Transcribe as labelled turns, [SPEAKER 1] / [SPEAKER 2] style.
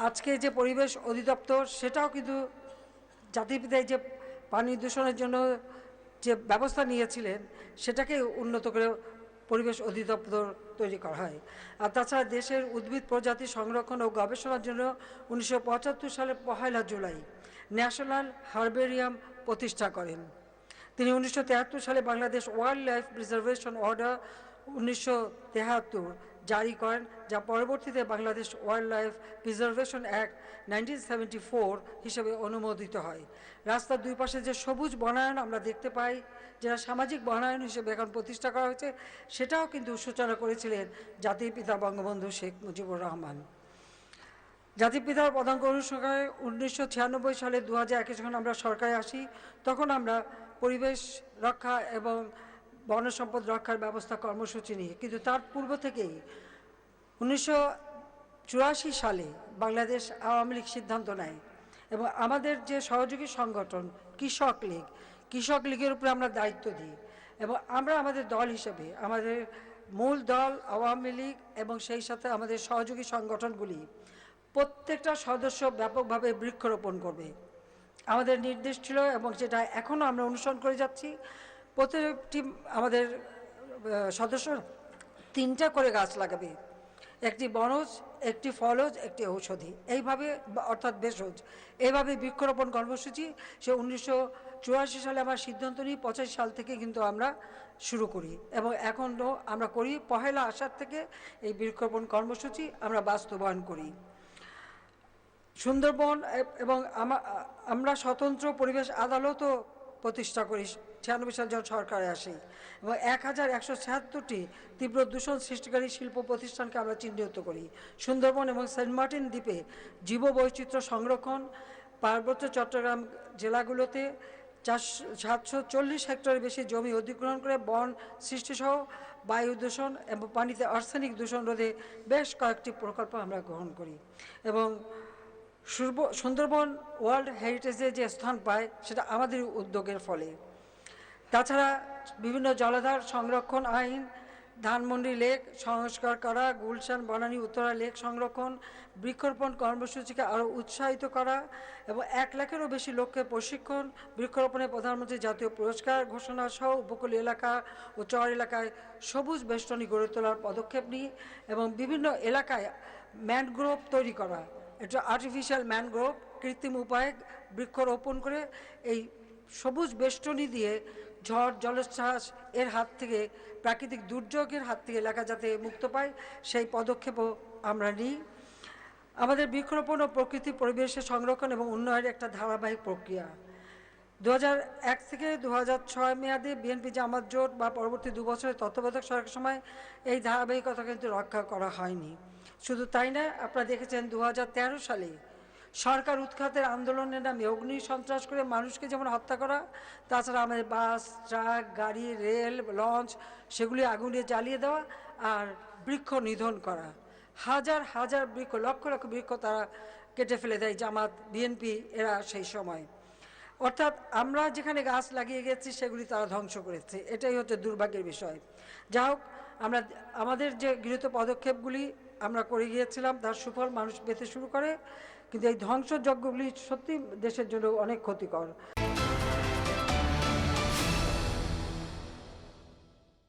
[SPEAKER 1] আজকে যে পরিবেশ অধিদপ্তর সেটাও কিন্তু জাতির পিতায় যে পানি দূষণের জন্য যে ব্যবস্থা নিয়েছিলেন সেটাকে উন্নত করে পরিবেশ অধিদপ্তর তৈরি করা হয়। আর তাছাড়া দেশের উদ্ভিদ প্রজাতি সংরক্ষণ ও গবেষণার জন্য 1975 সালের 1 জুলাই ন্যাশনাল হার্বেরিয়াম প্রতিষ্ঠা করেন। তিনি 1973 সালে Bangladesh wild life preservation order 1973 জারি করেন, যা পরবর্তীতে Bangladesh wild life preservation act 1974 হিসেবে অনুমোদিত হয়। রাস্তার দুই পাশে যে সবুজ বনায়ন আমরা দেখতে পাই, যেটা সামাজিক বনায়ন হিসেবে এখন প্রতিষ্ঠা করা হয়েছে, সেটাও কিন্তু সূচনা করেছিলেন জাতির পিতা বঙ্গবন্ধু শেখ মুজিবুর রহমান। জাতির পিতার পদাঙ্ক অনুসারে 1996 সালে 2001 যখন আমরা সরকারে আসি, তখন আমরা পরিবেশ রক্ষা এবং বন সম্পদ রক্ষার ব্যবস্থা কর্মসূচি নিয়ে, কিন্তু তার পূর্ব থেকেই 1984 সালে বাংলাদেশ আওয়ামী লীগ সিদ্ধান্ত নেয় এবং আমাদের যে সহযোগী সংগঠন কৃষক লীগের উপরে আমরা দায়িত্ব দিই এবং আমরা আমাদের দল হিসেবে আমাদের মূল দল আওয়ামী লীগ এবং সেই সাথে আমাদের সহযোগী সংগঠনগুলি প্রত্যেকটা সদস্য ব্যাপকভাবে বৃক্ষরোপণ করবে। আমাদের নির্দেশ ছিল এবং যেটা এখনও আমরা অনুসরণ করে যাচ্ছি, প্রত্যেকটি আমাদের সদস্য 3টা করে গাছ লাগাবে, একটি বনজ, একটি ফলজ, একটি ঔষধি, এইভাবে অর্থাৎ ভেষজ, এইভাবে বৃক্ষরোপণ কর্মসূচি সে 1984 সালে আমরা সিদ্ধান্ত নিই। 85 সাল থেকে কিন্তু আমরা শুরু করি এবং এখনও আমরা করি। 1 আষাঢ় থেকে এই বৃক্ষরোপণ কর্মসূচি আমরা বাস্তবায়ন করি। সুন্দরবন এবং আমরা স্বতন্ত্র পরিবেশ আদালতও প্রতিষ্ঠা করি 96 সাল যখন সরকারে আসে এবং 1176টি তীব্র দূষণ সৃষ্টিকারী শিল্প প্রতিষ্ঠানকে আমরা চিহ্নিত করি। সুন্দরবন এবং সেন্ট মার্টিন দ্বীপে জীববৈচিত্র্য সংরক্ষণ, পার্বত্য চট্টগ্রাম জেলাগুলোতে 740 হেক্টরের বেশি জমি অধিগ্রহণ করে বন সৃষ্টিসহ বায়ু দূষণ এবং পানিতে আর্সেনিক দূষণ রোধে বেশ কয়েকটি প্রকল্প আমরা গ্রহণ করি এবং সুন্দরবন ওয়ার্ল্ড হেরিটেজে যে স্থান পায় সেটা আমাদের উদ্যোগের ফলে। তাছাড়া বিভিন্ন জলাধার সংরক্ষণ আইন, ধানমন্ডি লেক সংস্কার করা, গুলশান বনানী উত্তরা লেক সংরক্ষণ, বৃক্ষরোপণ কর্মসূচিকে আরও উৎসাহিত করা এবং 1 লাখেরও বেশি লোককে প্রশিক্ষণ, বৃক্ষরোপণে প্রধানমন্ত্রী জাতীয় পুরস্কার ঘোষণা সহ উপকূলীয় এলাকা ও চর এলাকায় সবুজ বেষ্টনী গড়ে তোলার পদক্ষেপ নিই এবং বিভিন্ন এলাকায় ম্যানগ্রোভ তৈরি করা, এটা আর্টিফিশিয়াল ম্যানগ্রোভ কৃত্রিম উপায়ে বৃক্ষরোপণ করে এই সবুজ বেষ্টনী দিয়ে ঝড় জলোচ্ছ্বাস এর হাত থেকে, প্রাকৃতিক দুর্যোগের হাত থেকে এলাকা যাতে মুক্ত পায় সেই পদক্ষেপও আমরা নিই। আমাদের বৃক্ষরোপণ ও প্রকৃতি পরিবেশের সংরক্ষণ এবং উন্নয়নের একটা ধারাবাহিক প্রক্রিয়া। 2001 থেকে 2006 মেয়াদে বিএনপি জামাত জোট বা পরবর্তী 2 বছরের তত্ত্বাবধায়ক সরকারের সময় এই ধারাবাহিকতা কিন্তু রক্ষা করা হয়নি। শুধু তাই না, আপনারা দেখেছেন 2013 সালে সরকার উৎখাতের আন্দোলনের নামে অগ্নি সন্ত্রাস করে মানুষকে যেমন হত্যা করা, তাছাড়া আমাদের বাস, ট্রাক, গাড়ি, রেল, লঞ্চ সেগুলি আগুনে জ্বালিয়ে দেওয়া আর বৃক্ষ নিধন করা, হাজার হাজার বৃক্ষ, লক্ষ লক্ষ বৃক্ষ তারা কেটে ফেলে দেয় জামাত বিএনপি এরা সেই সময়। অর্থাৎ আমরা যেখানে গাছ লাগিয়ে গেছি সেগুলি তারা ধ্বংস করেছে, এটাই হচ্ছে দুর্ভাগ্যের বিষয়। যা হোক, আমরা আমাদের যে গৃহীত পদক্ষেপগুলি আমরা করে গিয়েছিলাম তার সুফল মানুষ পেতে শুরু করে, কিন্তু এই ধ্বংসযজ্ঞগুলি সত্যি দেশের জন্য অনেক ক্ষতিকর।